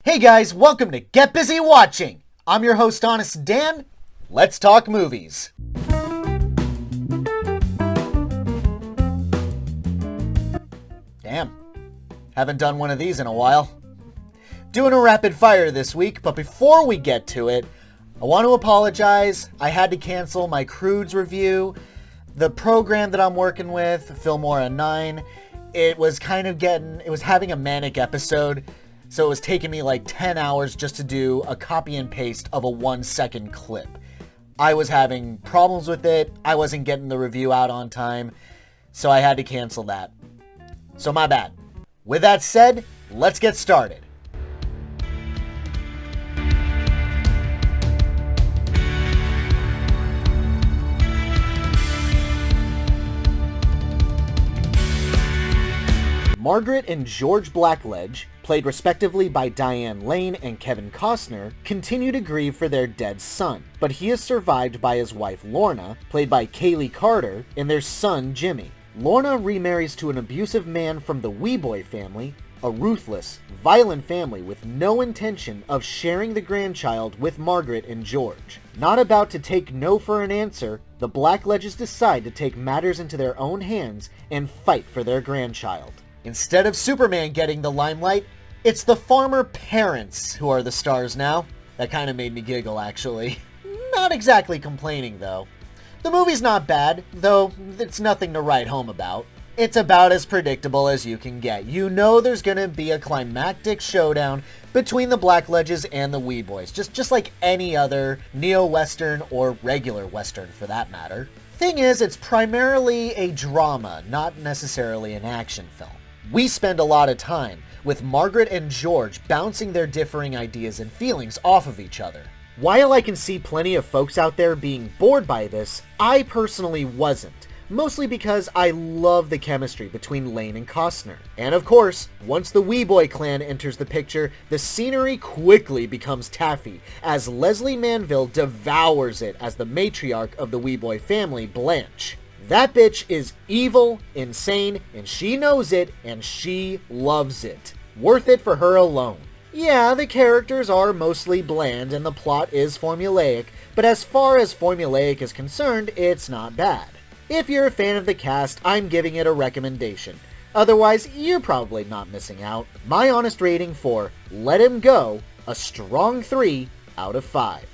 Hey guys, welcome to Get Busy Watching! I'm your host, Honest Dan. Let's talk movies. Damn, haven't done one of these in a while. Doing a rapid fire this week, but before we get to it, I want to apologize. I had to cancel my Croods review. The program that I'm working with, Filmora 9, it was having a manic episode. So it was taking me like 10 hours just to do a copy and paste of a 1-second clip. I was having problems with it. I wasn't getting the review out on time. So I had to cancel that. So my bad. With that said, let's get started. Margaret and George Blackledge, played respectively by Diane Lane and Kevin Costner, continue to grieve for their dead son, but he is survived by his wife Lorna, played by Kaylee Carter, and their son Jimmy. Lorna remarries to an abusive man from the Weeboy family, a ruthless, violent family with no intention of sharing the grandchild with Margaret and George. Not about to take no for an answer, the Blackledges decide to take matters into their own hands and fight for their grandchild. Instead of Superman getting the limelight, it's the farmer parents who are the stars now. That kind of made me giggle, actually. Not exactly complaining, though. The movie's not bad, though it's nothing to write home about. It's about as predictable as you can get. You know there's gonna be a climactic showdown between the Blackledges and the Weeboys, just like any other neo-Western or regular Western for that matter. Thing is, it's primarily a drama, not necessarily an action film. We spend a lot of time with Margaret and George bouncing their differing ideas and feelings off of each other. While I can see plenty of folks out there being bored by this, I personally wasn't. Mostly because I love the chemistry between Lane and Costner. And of course, once the Weeboy clan enters the picture, the scenery quickly becomes taffy, as Leslie Manville devours it as the matriarch of the Weeboy family, Blanche. That bitch is evil, insane, and she knows it, and she loves it. Worth it for her alone. Yeah, the characters are mostly bland and the plot is formulaic, but as far as formulaic is concerned, it's not bad. If you're a fan of the cast, I'm giving it a recommendation. Otherwise, you're probably not missing out. My honest rating for Let Him Go, a strong 3 out of 5.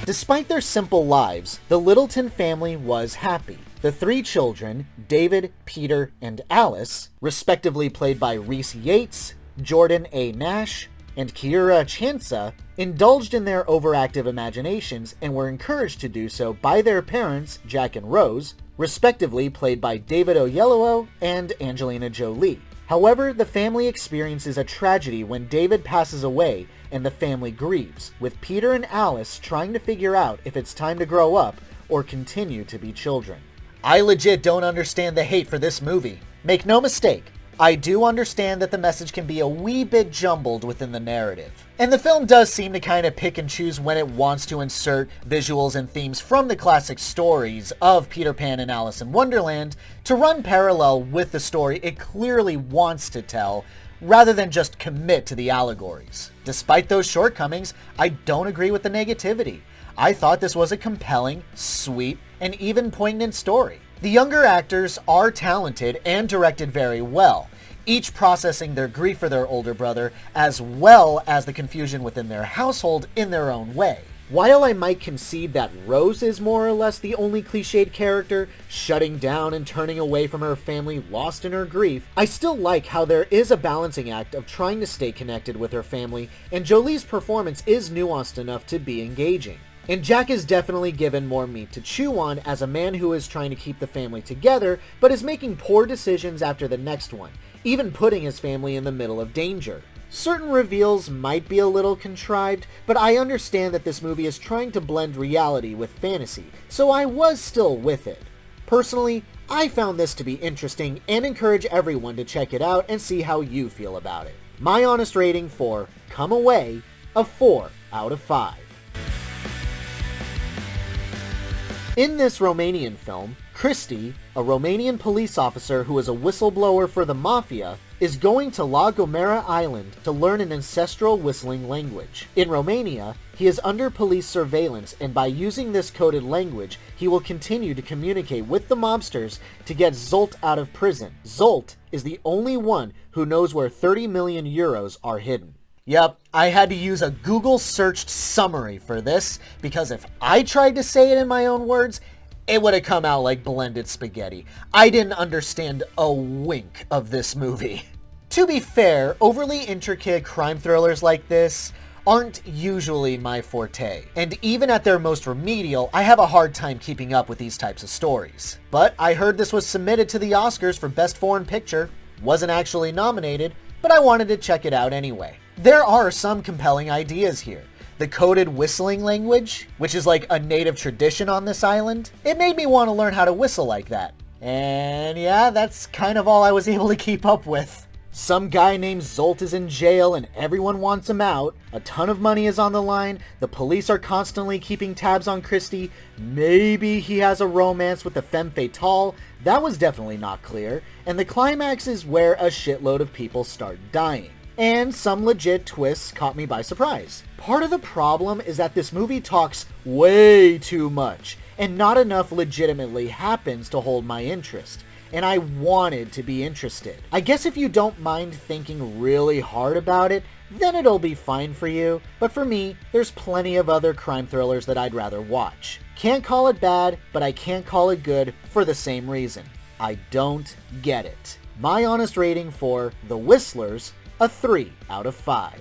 Despite their simple lives, the Littleton family was happy. The three children, David, Peter, and Alice, respectively played by Reese Yates, Jordan A. Nash, and Kiera Chansa, indulged in their overactive imaginations and were encouraged to do so by their parents, Jack and Rose, respectively played by David Oyelowo and Angelina Jolie. However, the family experiences a tragedy when David passes away and the family grieves, with Peter and Alice trying to figure out if it's time to grow up or continue to be children. I legit don't understand the hate for this movie. Make no mistake, I do understand that the message can be a wee bit jumbled within the narrative. And the film does seem to kind of pick and choose when it wants to insert visuals and themes from the classic stories of Peter Pan and Alice in Wonderland to run parallel with the story it clearly wants to tell, rather than just commit to the allegories. Despite those shortcomings, I don't agree with the negativity. I thought this was a compelling, sweet, and even poignant story. The younger actors are talented and directed very well, each processing their grief for their older brother as well as the confusion within their household in their own way. While I might concede that Rose is more or less the only cliched character, shutting down and turning away from her family lost in her grief, I still like how there is a balancing act of trying to stay connected with her family, and Jolie's performance is nuanced enough to be engaging. And Jack is definitely given more meat to chew on as a man who is trying to keep the family together, but is making poor decisions after the next one, even putting his family in the middle of danger. Certain reveals might be a little contrived, but I understand that this movie is trying to blend reality with fantasy, so I was still with it. Personally, I found this to be interesting and encourage everyone to check it out and see how you feel about it. My honest rating for Come Away, a 4 out of 5. In this Romanian film, Cristi, a Romanian police officer who is a whistleblower for the mafia, is going to La Gomera Island to learn an ancestral whistling language. In Romania, he is under police surveillance, and by using this coded language, he will continue to communicate with the mobsters to get Zsolt out of prison. Zsolt is the only one who knows where 30 million euros are hidden. Yep, I had to use a Google searched summary for this, because if I tried to say it in my own words, it would have come out like blended spaghetti. I didn't understand a wink of this movie. To be fair, overly intricate crime thrillers like this aren't usually my forte, and even at their most remedial, I have a hard time keeping up with these types of stories. But I heard this was submitted to the Oscars for Best Foreign Picture, wasn't actually nominated, but I wanted to check it out anyway. There are some compelling ideas here. The coded whistling language, which is like a native tradition on this island, it made me want to learn how to whistle like that. And yeah, that's kind of all I was able to keep up with. Some guy named Zsolt is in jail and everyone wants him out. A ton of money is on the line. The police are constantly keeping tabs on Christy. Maybe he has a romance with the femme fatale. That was definitely not clear. And the climax is where a shitload of people start dying. And some legit twists caught me by surprise. Part of the problem is that this movie talks way too much, and not enough legitimately happens to hold my interest. And I wanted to be interested. I guess if you don't mind thinking really hard about it, then it'll be fine for you. But for me, there's plenty of other crime thrillers that I'd rather watch. Can't call it bad, but I can't call it good for the same reason. I don't get it. My honest rating for The Whistlers, a 3 out of 5.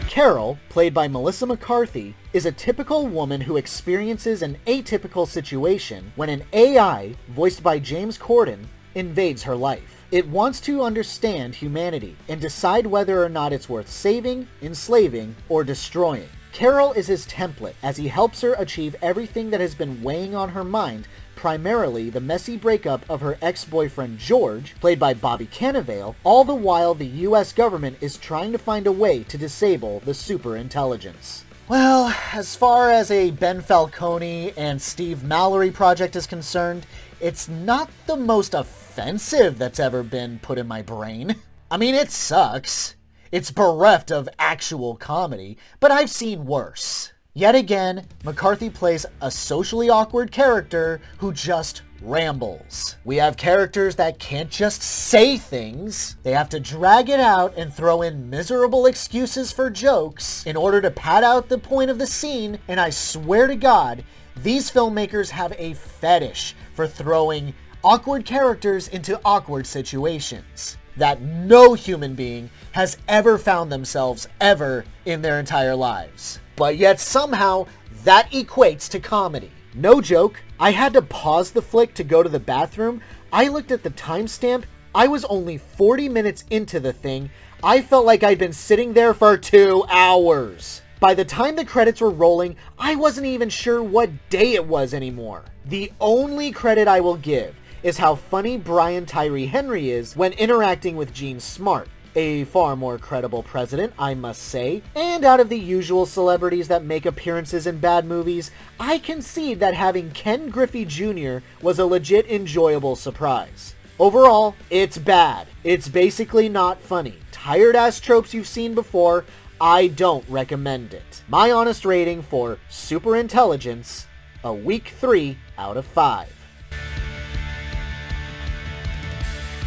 Carol, played by Melissa McCarthy, is a typical woman who experiences an atypical situation when an AI, voiced by James Corden, invades her life. It wants to understand humanity and decide whether or not it's worth saving, enslaving, or destroying. Carol is his template as he helps her achieve everything that has been weighing on her mind, primarily the messy breakup of her ex-boyfriend George, played by Bobby Cannavale, all the while the US government is trying to find a way to disable the superintelligence. Well, as far as a Ben Falcone and Steve Mallory project is concerned, it's not the most offensive that's ever been put in my brain. I mean, it sucks. It's bereft of actual comedy, but I've seen worse. Yet again, McCarthy plays a socially awkward character who just rambles. We have characters that can't just say things. They have to drag it out and throw in miserable excuses for jokes in order to pad out the point of the scene, and I swear to God, these filmmakers have a fetish for throwing awkward characters into awkward situations that no human being has ever found themselves ever in their entire lives. But yet somehow that equates to comedy. No joke, I had to pause the flick to go to the bathroom. I looked at the timestamp. I was only 40 minutes into the thing. I felt like I'd been sitting there for 2 hours. By the time the credits were rolling, I wasn't even sure what day it was anymore. The only credit I will give is how funny Brian Tyree Henry is when interacting with Gene Smart. A far more credible president, I must say. And out of the usual celebrities that make appearances in bad movies, I concede that having Ken Griffey Jr. was a legit enjoyable surprise. Overall, it's bad. It's basically not funny. Tired-ass tropes you've seen before, I don't recommend it. My honest rating for Superintelligence, a weak 3 out of 5.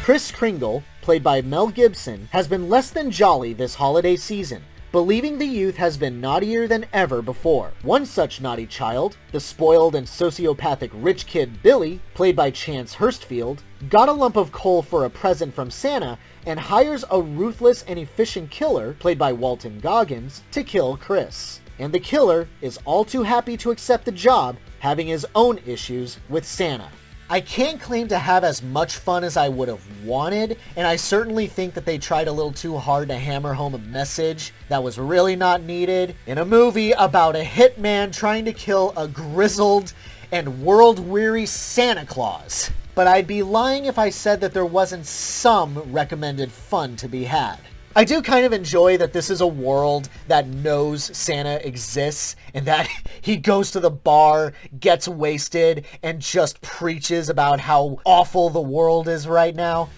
Kris Kringle, played by Mel Gibson, has been less than jolly this holiday season, believing the youth has been naughtier than ever before. One such naughty child, the spoiled and sociopathic rich kid Billy, played by Chance Hurstfield, got a lump of coal for a present from Santa and hires a ruthless and efficient killer, played by Walton Goggins, to kill Chris. And the killer is all too happy to accept the job, having his own issues with Santa. I can't claim to have as much fun as I would have wanted, and I certainly think that they tried a little too hard to hammer home a message that was really not needed in a movie about a hitman trying to kill a grizzled and world-weary Santa Claus. But I'd be lying if I said that there wasn't some recommended fun to be had. I do kind of enjoy that this is a world that knows Santa exists and that he goes to the bar, gets wasted, and just preaches about how awful the world is right now.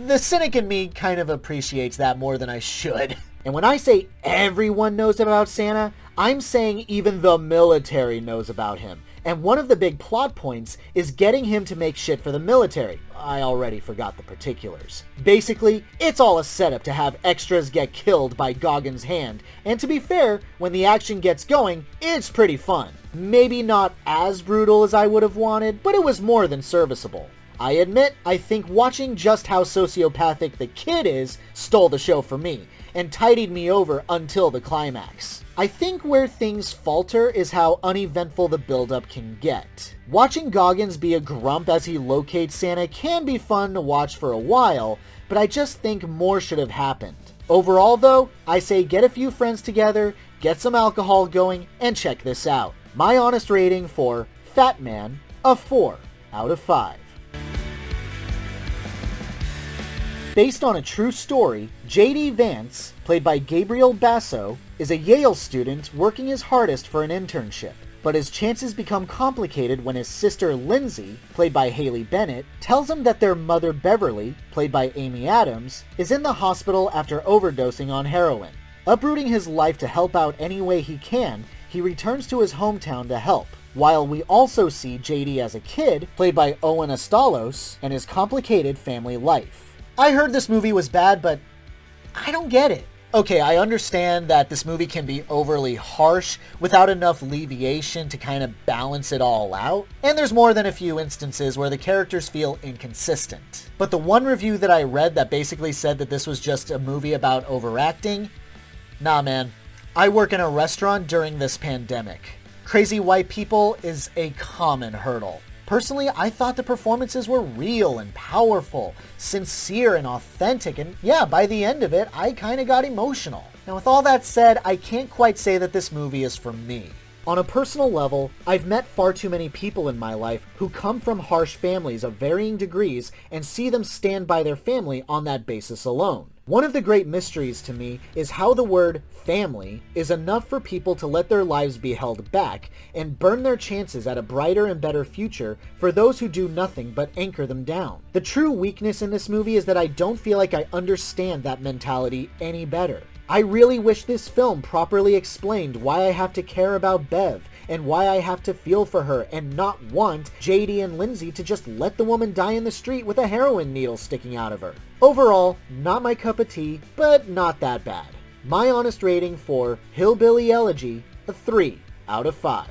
The cynic in me kind of appreciates that more than I should. And when I say everyone knows about Santa, I'm saying even the military knows about him. And one of the big plot points is getting him to make shit for the military. I already forgot the particulars. Basically, it's all a setup to have extras get killed by Goggins' hand, and to be fair, when the action gets going, it's pretty fun. Maybe not as brutal as I would have wanted, but it was more than serviceable. I admit, I think watching just how sociopathic the kid is stole the show for me, and tidied me over until the climax. I think where things falter is how uneventful the buildup can get. Watching Goggins be a grump as he locates Santa can be fun to watch for a while, but I just think more should have happened. Overall though, I say get a few friends together, get some alcohol going, and check this out. My honest rating for FATMAN, a 4 out of 5. Based on a true story, J.D. Vance, played by Gabriel Basso, is a Yale student working his hardest for an internship. But his chances become complicated when his sister Lindsay, played by Haley Bennett, tells him that their mother Beverly, played by Amy Adams, is in the hospital after overdosing on heroin. Uprooting his life to help out any way he can, he returns to his hometown to help. While we also see J.D. as a kid, played by Owen Astalos, and his complicated family life. I heard this movie was bad, but I don't get it. Okay, I understand that this movie can be overly harsh without enough alleviation to kind of balance it all out, and there's more than a few instances where the characters feel inconsistent. But the one review that I read that basically said that this was just a movie about overacting, nah man. I work in a restaurant during this pandemic. Crazy white people is a common hurdle. Personally, I thought the performances were real and powerful, sincere and authentic, and yeah, by the end of it, I kinda got emotional. Now with all that said, I can't quite say that this movie is for me. On a personal level, I've met far too many people in my life who come from harsh families of varying degrees and see them stand by their family on that basis alone. One of the great mysteries to me is how the word family is enough for people to let their lives be held back and burn their chances at a brighter and better future for those who do nothing but anchor them down. The true weakness in this movie is that I don't feel like I understand that mentality any better. I really wish this film properly explained why I have to care about Bev and why I have to feel for her and not want JD and Lindsay to just let the woman die in the street with a heroin needle sticking out of her. Overall, not my cup of tea, but not that bad. My honest rating for Hillbilly Elegy, a 3 out of 5.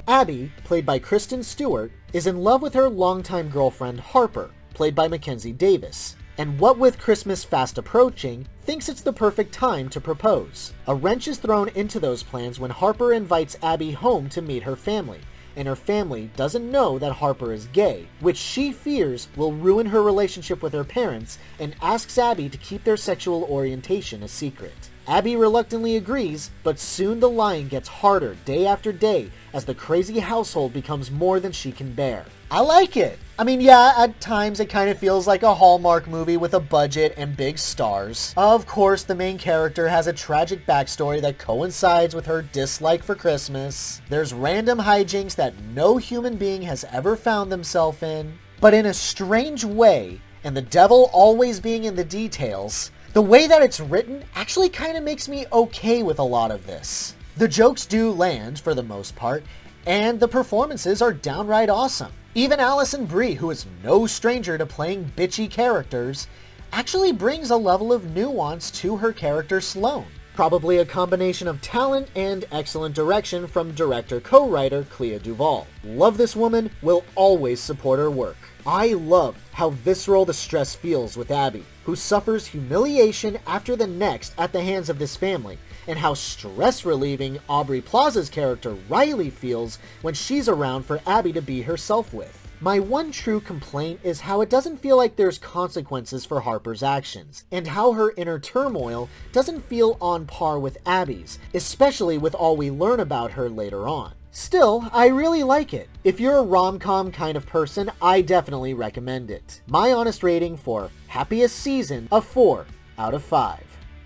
Abby, played by Kristen Stewart, is in love with her longtime girlfriend Harper, played by Mackenzie Davis, and what with Christmas fast approaching, thinks it's the perfect time to propose. A wrench is thrown into those plans when Harper invites Abby home to meet her family, and her family doesn't know that Harper is gay, which she fears will ruin her relationship with her parents, and asks Abby to keep their sexual orientation a secret. Abby reluctantly agrees, but soon the lying gets harder day after day as the crazy household becomes more than she can bear. I like it! I mean, yeah, at times it kind of feels like a Hallmark movie with a budget and big stars. Of course, the main character has a tragic backstory that coincides with her dislike for Christmas. There's random hijinks that no human being has ever found themselves in. But in a strange way, and the devil always being in the details, the way that it's written actually kind of makes me okay with a lot of this. The jokes do land, for the most part, and the performances are downright awesome. Even Alison Brie, who is no stranger to playing bitchy characters, actually brings a level of nuance to her character Sloane. Probably a combination of talent and excellent direction from director-co-writer Clea Duvall. Love this woman, will always support her work. I love how visceral the stress feels with Abby, who suffers humiliation after the next at the hands of this family, and how stress-relieving Aubrey Plaza's character Riley feels when she's around for Abby to be herself with. My one true complaint is how it doesn't feel like there's consequences for Harper's actions, and how her inner turmoil doesn't feel on par with Abby's, especially with all we learn about her later on. Still, I really like it. If you're a rom-com kind of person, I definitely recommend it. My honest rating for Happiest Season, a 4 out of 5.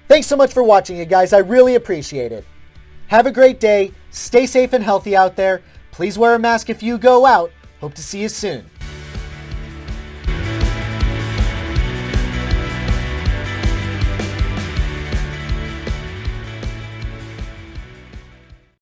Thanks so much for watching, you guys. I really appreciate it. Have a great day. Stay safe and healthy out there. Please wear a mask if you go out. Hope to see you soon.